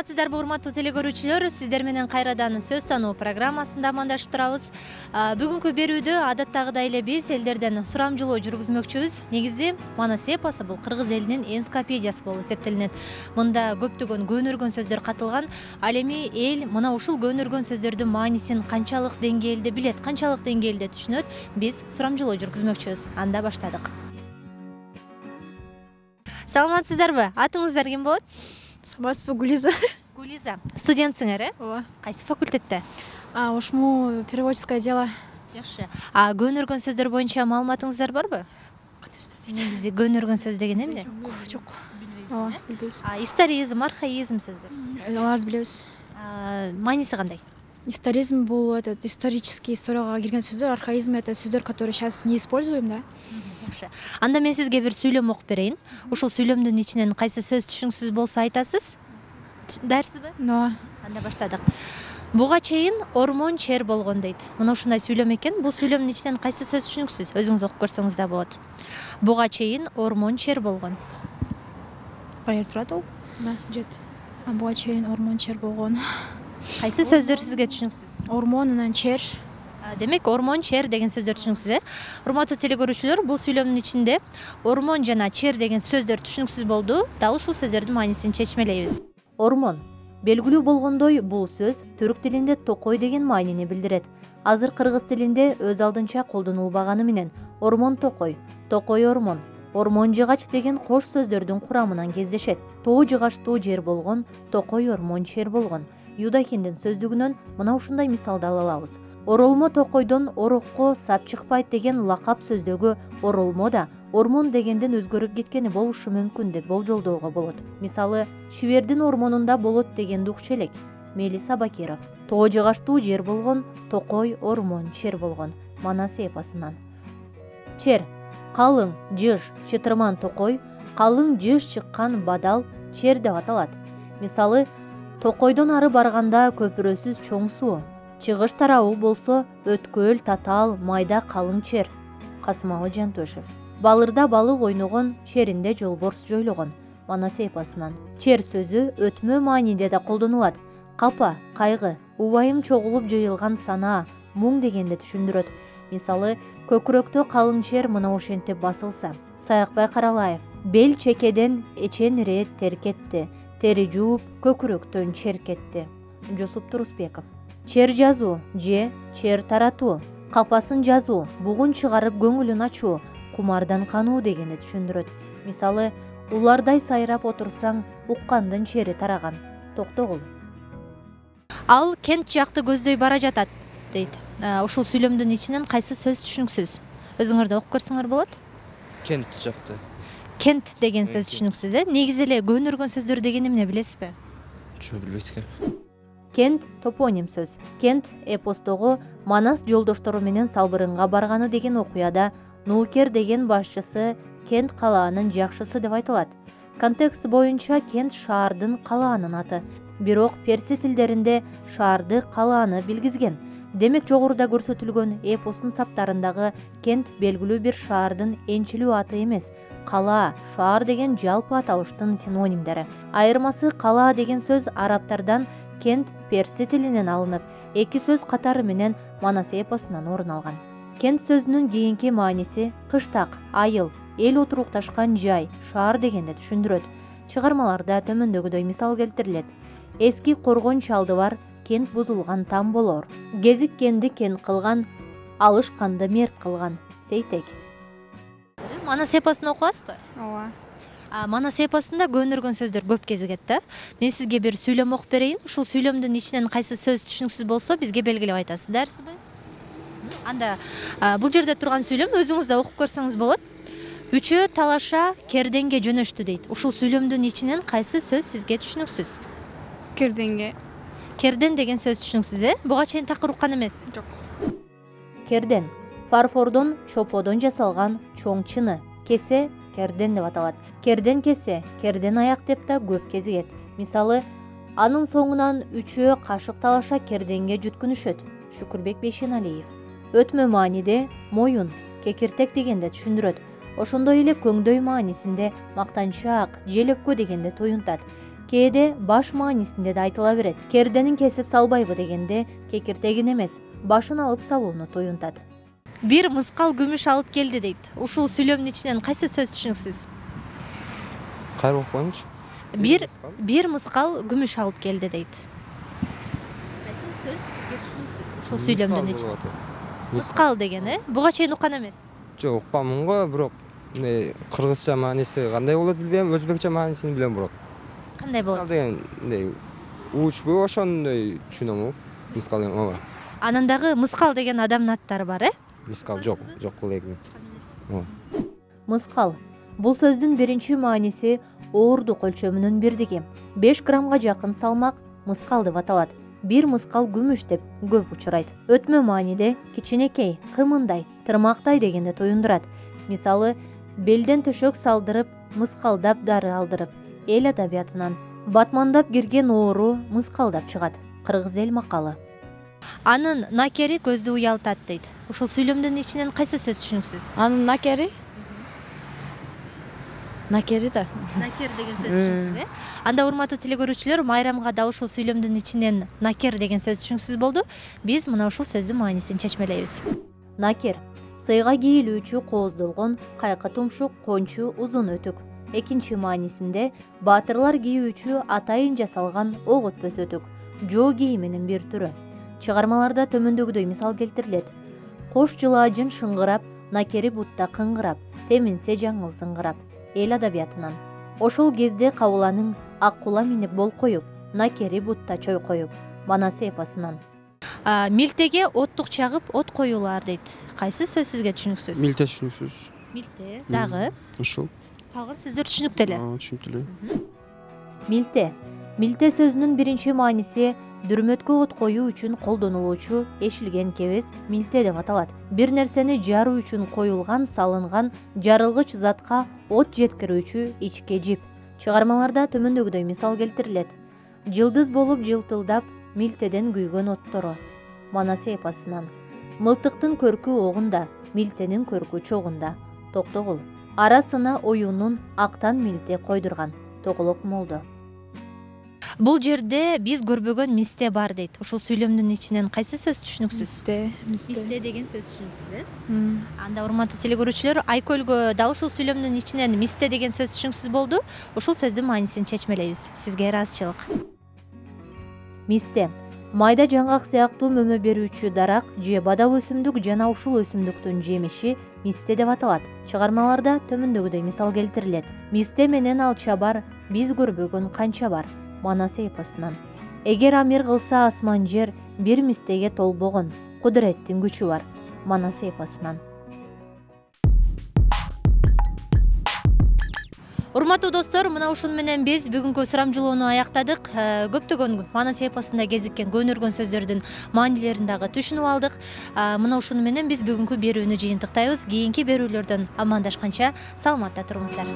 Саламатсыздарбы урматтуу телекөрүүчүлөр, сиздер менен кайрадан сөз тануу программасында амандашып турабыз. Бүгүнкү берүүдө адаттагыдай эле биз элдерден сурамжылоо жүргүзмөкчүбүз. Негизи Манас эпосу бул кыргыз элинин энциклопедиясы болуп эсептелинет. Мында көптөгөн көнөргөн сөздөр катылган. Ал эми эл мына ушул көнөргөн сөздөрдүн маанисин канчалык деңгээлде билет, канчалык деңгээлде түшүнөт, биз сурамжылоо жүргүзмөкчүбүз. Анда баштадык. Саламатсыздарбы? Атыңыздар ким болот? Саламатсызбы, Гулиза. Гулиза. Студентсиңер, э? Ооба. Кайсы факультетте? Ушму переводческое дело. Жакшы. Көнөргөн сөздөр боюнча маалыматыңыздар барбы? Негизи көнөргөн сөз деген эмне? Жок. Ооба, билбейбиз. Историзм, архаизм сөздөр. Аларды билебиз. Мааниси кандай? Историзм бул исторический историяга кирген сөздөр, архаизм это сөздөр, которые сейчас не используем, да? Жакшы. Анда мен сизге бир сүйлөм окуп берейин. Ушул сүйлөмдүн ичинен кайсы сөз түшүнүксүз болсо айтасыз. Дайырсызбы? Ооба. Анда баштадык. Буга чейин ормон чер болгон дейт. Мына ушундай сүйлөм экен. Бул сүйлөмдүн ичинен кайсы сөз түшүнүксүз? Өзүңүз окуп көрсөңүз да болот. Буга чейин ормон чер болгон. Кайер турат ол? Да, жет. Буга чейин ормон чер болгон. Кайсы сөздөр сизге түшүнүксүз? Ормон анан чер. Демек, ормон, чер деген сөздөр түшүнүксүз, э? Урматтуу телекөрүүчүлөр, бул сүйлөмдүн ичинде ормон жана чер деген сөздөр түшүнүксүз болду. Дал ушул сөздөрдүн маанисин чечмелейбиз. Ормон. Белгилүү болгондой, бул сөз түрк тилинде токой деген маанини билдирет. Азыр кыргыз тилинде өз алдынча колдонулбаганы менен ормон токой, токой ормон, ормон жыгач деген кош сөздөрдүн курамынан кездешет. Тоо жыгачтуу жер болгон, токой ормон чер болгон. Юдахиндин сөздүгүнөн мына ушундай мисалды ала алабыз. Оролмо токойдон орокко сап чыкпайт деген лакап сөздөгү оролмо да ормон дегенден өзгөрүп кеткени болушу мүмкүн деп болжолдоого болот. Мисалы, Шибердин ормонунда болот дегенди укчу элек. Мелиса Бакиров. Тоо жыгаштуу жер болгон, токой ормон чер болгон. Манас эпосунан. Чер. Калың, жыж, чытырман токой, калың жыж чыккан бадал чер деп аталат. Мисалы, токойдон ары барганда көпүрөсүз чоң суу. Чыгыш тарабы болсо өткөл, татаал, майда калың чер. Касымалы Жантөшев. Балырда балык ойногон, черинде жолборс жойлогон. Манас эпосунан. Чер сөзү өтмө мааниде да колдонулат. Капа, кайгы, убайым чогулуп жыйылган санаа, муң дегенде түшүндүрөт. Мисалы, көкүрөктө калың чер мына ошентип басылса. Саякбай Каралаев. Бел чекеден эчен ире теркетти. Тери жууп, көкүрөктөн чер кетти. Жусуп Турусбеков. Чер жазуу, же чер таратуу, капасын жазуу, бугун чыгарып көңүлүн ачуу, кумардан кануу дегенди түшүндүрөт. Мисалы, улардай сайрап отурсаң, уккандын чери тараган. Токтогул. Ал кент жакты көздөй бара жатат, дейт. Ушул сүйлөмдүн ичинен кайсы сөз түшүнүксүз? Өзүңөр да окуп көрсөңөр болот. Кент жакты. Кент деген сөз түшүнүксүз, э? Негизи эле көнөргөн сөздөр деген эмне билесизби? Жок, билбейсиз экен. Кент топоним сөз. Кент эпостогу Манас жолдоштору менен Салбырынга барганы деген окуяда Нуукер деген башчысы Кент калаанын жакшысы деп айтылат. Контекст боюнча Кент шаардын калаанын аты. Бирок перси тилдеринде шаарды калааны билгизген. Демек жогоруда көрсөтүлгөн эпостун саптарындагы Кент белгилүү бир шаардын энчилүү аты эмес. Калаа, шаар деген жалпы аталыштын синонимдери. Айырмасы калаа деген сөз араптардан Кент перси тилинен алынып, эки сөз катары менен Манас эпосунан орун алган. Кент сөзүнүн кийинки мааниси кыштак, айыл, эл отурукташкан жай, шаар дегенди түшүндүрөт. Чыгармаларда төмөндөгүдөй мисал келтирилет. Эски коргон чалды бар, кент бузулган там болор. Кезиккенди кент кылган, алышканды мерт кылган. Сейтек. Манас эпосун окуасызбы? Ооба. Манас эпосунда көнөргөн сөздөр көп кезигет да. Мен сизге бир сүйлөм окуп берейин. Ушул сүйлөмдүн ичинен кайсы сөз түшүнүксүз болсо, бизге белгилеп айтасыз. Дайырсызбы? Анда бул жерде турган сүйлөм өзүңүз да окуп көрсөңүз болот. Үчөө талаша керденге жөнөштү дейт. Ушул сүйлөмдүн ичинен кайсы сөз сизге түшүнүксүз? Керденге. Керден деген сөз түшүнүксүз, э? Буга чейин такыр уккан эмессиз? Жок. Керден. Фарфордон, чоподон жасалган чоң чыны. Кесе керден деп аталат. Керден кесе, керден аяк деп да көп кезигет. Мисалы, анын соңунан үчөө кашык талаша керденге жүткүнүшөт. Шүкүрбек Бейшеналиев. Өтмө мааниде моюн, кекиртек дегенде түшүндүрөт. Ошондой эле көңдөй маанисинде мактанчак, желөпкө дегенде туюнтат. Кээде баш маанисинде да айтыла берет. Керденин кесип салбайбы дегенде кекиртегин эмес, башын алып салууну туюнтат. Бир мыскал күмүш алып келди дейт. Ушул сүйлөмдүн ичинен кайсы сөз түшүнүксүз? Кайра окуймунчу. Бир мыскал күмүш алып келди дейт. Кайсы сөз сизге түшүнүксүз? Ушул сүйлөмдүн ичинен. Мыскал деген, буга чейин уккан эмессиз? Жок, укпамын го, бирок кыргызча мааниси кандай болот билбейм, өзбекче маанисин билем бирок. Кандай болот? Мыскал деген учпу ошондой түшүнөм. Мыскал деген ооба. Анан дагы мыскал деген адамдын аттары бар, Мыскал жок бул эки. Мыскал. Бул сөздүн биринчи мааниси оорундук өлчөмүнүн бирдиги. 5 граммга жакын салмак мыскал деп аталат. Бир мыскал күмүш деп көп учурайт. Өтмө мааниде кичинекей, кымындай, тырмактай дегенди туюндурат. Мисалы, белден төшөк салдырып, мыскалдап дары алдырып. Эл адабиятынан батмандап кирген оору мыскалдап чыгат. Кыргыз эл макалы. Анын накери көздү уялтат дейт. Ушул сүйлөмдүн ичинен кайсы сөз түшүнүксүз? Анын накери? Накери да. Накер деген сөз түшүнүксүз, Анда урматтуу телекөрүүчүлөр, майрамга дал ушул сүйлөмдүн ичинен накер деген сөз түшүнүксүз болду. Биз мына ушул сөздүн маанисин чечмелейбиз. Накер. Сыйга кийилүүчү кооздолгон, кайкы тумшук, кончу, узун өтүк. Экинчи маанисинде баатырлар кийүүчү атайын жасалган ок өтпөс өтүк, жоо кийиминин бир түрү. Чыгармаларда төмөндөгүдөй мисал келтирилет. Кош жылаажын шыңгырап, накери бутта кыңгырап, теминсе жаңыл сыңгырап. Эл адабиятынан. Ошол кезде кабыланын ак кула минип бол коюп, накери бутта чойкоюп. Манасы эпосунан. Милтеге оттук чагып, от коюлар дейт. Кайсы сөз сизге түшүнүксүз? Милте түшүнүксүз. Милте дагы. Ушул. Калган сөздөр түшүнүктүү эле. Түшүнүктүү эле. Милте. Милте сөзүнүн биринчи мааниси дүрмөткө от коюу үчүн колдонулуучу эшилген кебес милте деп аталат. Бир нерсени жаруу үчүн коюлган, салынган жарылгыч затка от жеткирүүчү ичке жип. Чыгармаларда төмөндөгүдөй мисал келтирилет. Жылдыз болуп жылтылдап, милтеден күйгөн оттору. Манасы эпосунан. Мылтыктын көркү огунда, милтенин көркү чогунда. Токтогул. Арасына оюнун актан милте койдурган. Тоголок молду. Бул жерде биз көрбөгөн мисте бар дейт. Ушул сүйлөмдүн ичинен кайсы сөз түшүнүксүз? Мисте деген сөз түшүнүксүз, Анда урматтуу телекөрүүчүлөр, Айкөлгө дал ушул сүйлөмдүн ичинен мисте деген сөз түшүнүксүз болду. Ушул сөздүн маанисин чечмелейбиз. Сизге ыраазычылык. Мисте. Майда жаңгак сыяктуу мөмө берүүчү дарак же бадал өсүмдүк жана ушул өсүмдүктүн жемиши мисте деп аталат. Чыгармаларда төмөндөгүдөй мисал келтирилет. Мисте менен алча бар, биз көрбөгөн канча бар. Манасы эпосунан. Эгер амир кылса асман жер, бир мистеге толбогон, кудуреттин күчү бар. Манасы эпосунан. Урматтуу достор, мына ушун менен биз бүгүнкү сурамжылоону аяктадык. Көптөгөн манас эпосунда кезиккен көнүргөн сөздөрдүн маанилерин дагы түшүнүп алдык. Мына ушун менен биз бүгүнкү берүүнү жыйынтыктайбыз. Кийинки берүүлөрдөн амандашканча саламатта туруңуздар.